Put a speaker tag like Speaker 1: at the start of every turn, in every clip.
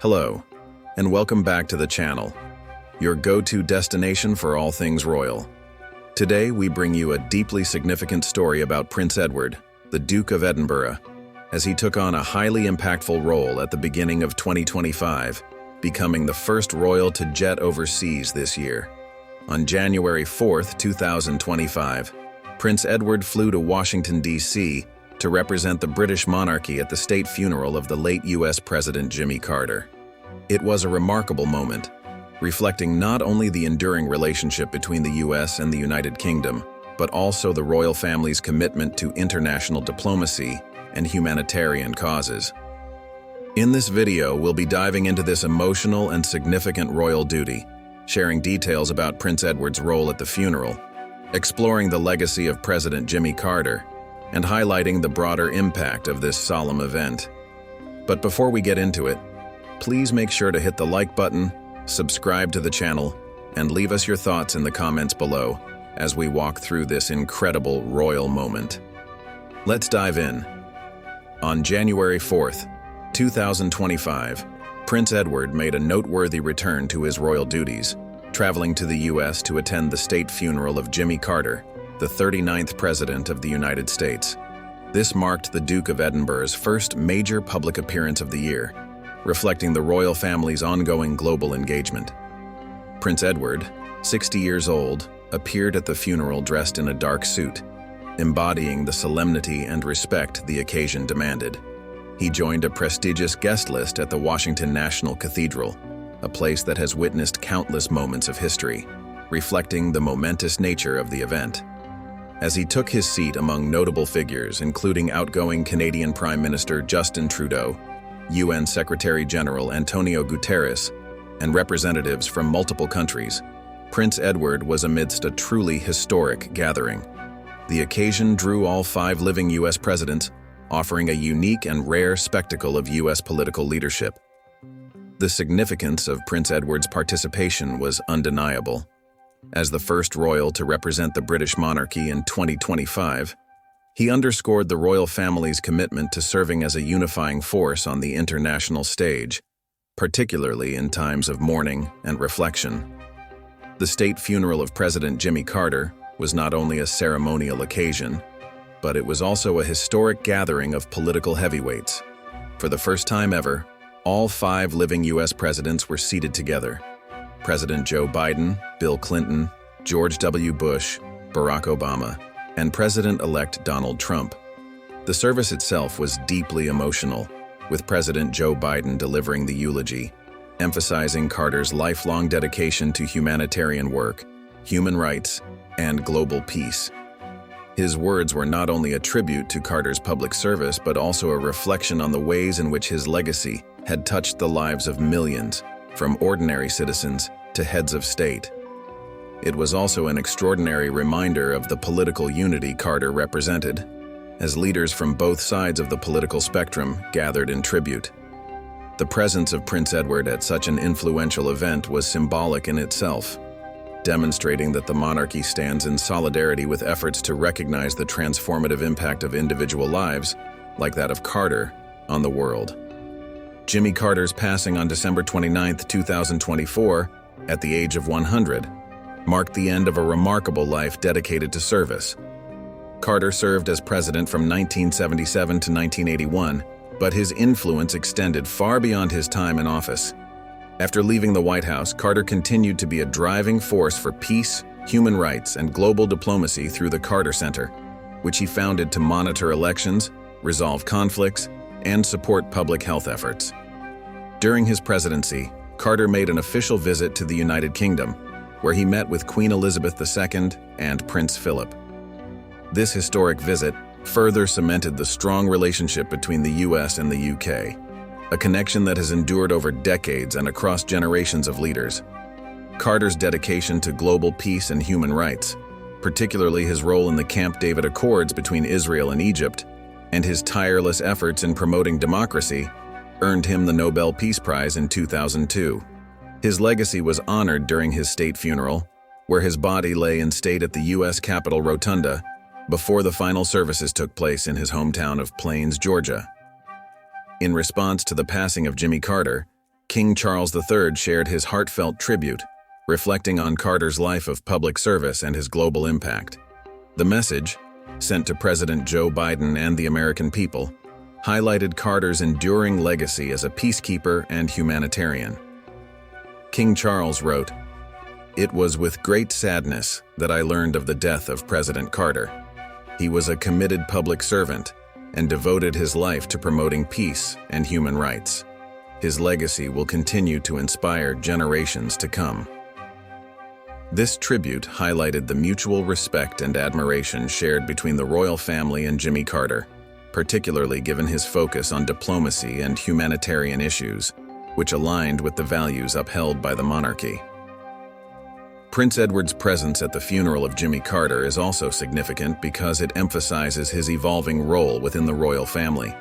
Speaker 1: Hello, and welcome back to the channel, your go-to destination for all things royal. Today, we bring you a deeply significant story about Prince Edward, the Duke of Edinburgh, as he took on a highly impactful role at the beginning of 2025, becoming the first royal to jet overseas this year. On January 4th, 2025, Prince Edward flew to Washington, D.C. to represent the British monarchy at the state funeral of the late U.S. President Jimmy Carter. It was a remarkable moment, reflecting not only the enduring relationship between the U.S. and the United Kingdom, but also the royal family's commitment to international diplomacy and humanitarian causes. In this video, we'll be diving into this emotional and significant royal duty, sharing details about Prince Edward's role at the funeral, exploring the legacy of President Jimmy Carter, and highlighting the broader impact of this solemn event. But before we get into it, please make sure to hit the like button, subscribe to the channel, and leave us your thoughts in the comments below as we walk through this incredible royal moment. Let's dive in. On January 4th, 2025, Prince Edward made a noteworthy return to his royal duties, traveling to the U.S. to attend the state funeral of Jimmy Carter, the 39th President of the United States. This marked the Duke of Edinburgh's first major public appearance of the year, reflecting the royal family's ongoing global engagement. Prince Edward, 60 years old, appeared at the funeral dressed in a dark suit, embodying the solemnity and respect the occasion demanded. He joined a prestigious guest list at the Washington National Cathedral, a place that has witnessed countless moments of history, reflecting the momentous nature of the event. As he took his seat among notable figures, including outgoing Canadian Prime Minister Justin Trudeau, UN Secretary-General Antonio Guterres, and representatives from multiple countries, Prince Edward was amidst a truly historic gathering. The occasion drew all 5 living U.S. presidents, offering a unique and rare spectacle of U.S. political leadership. The significance of Prince Edward's participation was undeniable. As the first royal to represent the British monarchy in 2025, he underscored the royal family's commitment to serving as a unifying force on the international stage, particularly in times of mourning and reflection. The state funeral of President Jimmy Carter was not only a ceremonial occasion, but it was also a historic gathering of political heavyweights. For the first time ever, all 5 living U.S. presidents were seated together. President Joe Biden, Bill Clinton, George W. Bush, Barack Obama, and President-elect Donald Trump. The service itself was deeply emotional, with President Joe Biden delivering the eulogy, emphasizing Carter's lifelong dedication to humanitarian work, human rights, and global peace. His words were not only a tribute to Carter's public service, but also a reflection on the ways in which his legacy had touched the lives of millions, from ordinary citizens to heads of state. It was also an extraordinary reminder of the political unity Carter represented, as leaders from both sides of the political spectrum gathered in tribute. The presence of Prince Edward at such an influential event was symbolic in itself, demonstrating that the monarchy stands in solidarity with efforts to recognize the transformative impact of individual lives, like that of Carter, on the world. Jimmy Carter's passing on December 29, 2024, at the age of 100, marked the end of a remarkable life dedicated to service. Carter served as president from 1977 to 1981, but his influence extended far beyond his time in office. After leaving the White House, Carter continued to be a driving force for peace, human rights, and global diplomacy through the Carter Center, which he founded to monitor elections, resolve conflicts, and support public health efforts. During his presidency, Carter made an official visit to the United Kingdom, where he met with Queen Elizabeth II and Prince Philip. This historic visit further cemented the strong relationship between the U.S. and the U.K., a connection that has endured over decades and across generations of leaders. Carter's dedication to global peace and human rights, particularly his role in the Camp David Accords between Israel and Egypt, and his tireless efforts in promoting democracy, earned him the Nobel Peace Prize in 2002. His legacy was honored during his state funeral, where his body lay in state at the U.S. Capitol Rotunda before the final services took place in his hometown of Plains, Georgia. In response to the passing of Jimmy Carter, King Charles III shared his heartfelt tribute, reflecting on Carter's life of public service and his global impact. The message, sent to President Joe Biden and the American people, highlighted Carter's enduring legacy as a peacekeeper and humanitarian. King Charles wrote, "It was with great sadness that I learned of the death of President Carter. He was a committed public servant and devoted his life to promoting peace and human rights. His legacy will continue to inspire generations to come." This tribute highlighted the mutual respect and admiration shared between the royal family and Jimmy Carter, particularly given his focus on diplomacy and humanitarian issues, which aligned with the values upheld by the monarchy. Prince Edward's presence at the funeral of Jimmy Carter is also significant because it emphasizes his evolving role within the royal family.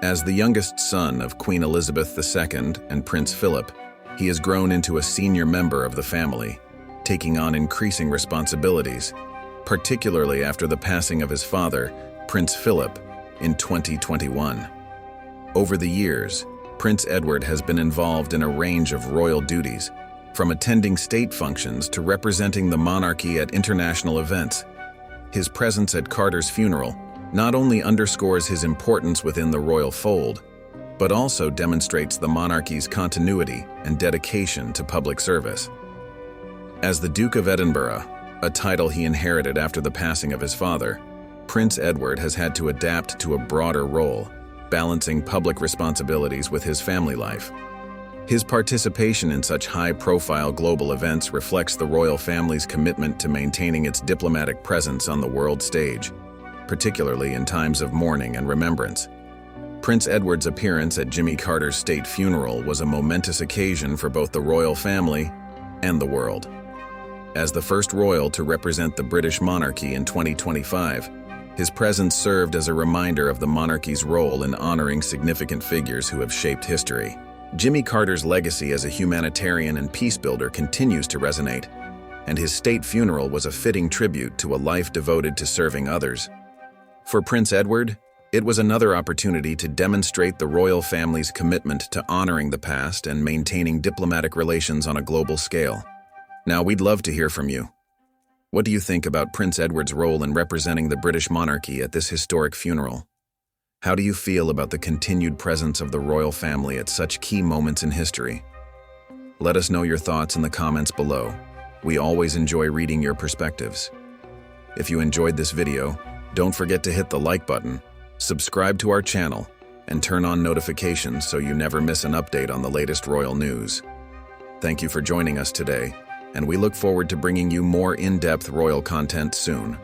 Speaker 1: As the youngest son of Queen Elizabeth II and Prince Philip, he has grown into a senior member of the family, taking on increasing responsibilities, particularly after the passing of his father, Prince Philip, in 2021. Over the years, Prince Edward has been involved in a range of royal duties, from attending state functions to representing the monarchy at international events. His presence at Carter's funeral not only underscores his importance within the royal fold, but also demonstrates the monarchy's continuity and dedication to public service. As the Duke of Edinburgh, a title he inherited after the passing of his father, Prince Edward has had to adapt to a broader role, balancing public responsibilities with his family life. His participation in such high-profile global events reflects the royal family's commitment to maintaining its diplomatic presence on the world stage, particularly in times of mourning and remembrance. Prince Edward's appearance at Jimmy Carter's state funeral was a momentous occasion for both the royal family and the world. As the first royal to represent the British monarchy in 2025, his presence served as a reminder of the monarchy's role in honoring significant figures who have shaped history. Jimmy Carter's legacy as a humanitarian and peace builder continues to resonate, and his state funeral was a fitting tribute to a life devoted to serving others. For Prince Edward, it was another opportunity to demonstrate the royal family's commitment to honoring the past and maintaining diplomatic relations on a global scale. Now, we'd love to hear from you. What do you think about Prince Edward's role in representing the British monarchy at this historic funeral? How do you feel about the continued presence of the royal family at such key moments in history? Let us know your thoughts in the comments below. We always enjoy reading your perspectives. If you enjoyed this video, don't forget to hit the like button, subscribe to our channel, and turn on notifications so you never miss an update on the latest royal news. Thank you for joining us today, and we look forward to bringing you more in-depth royal content soon.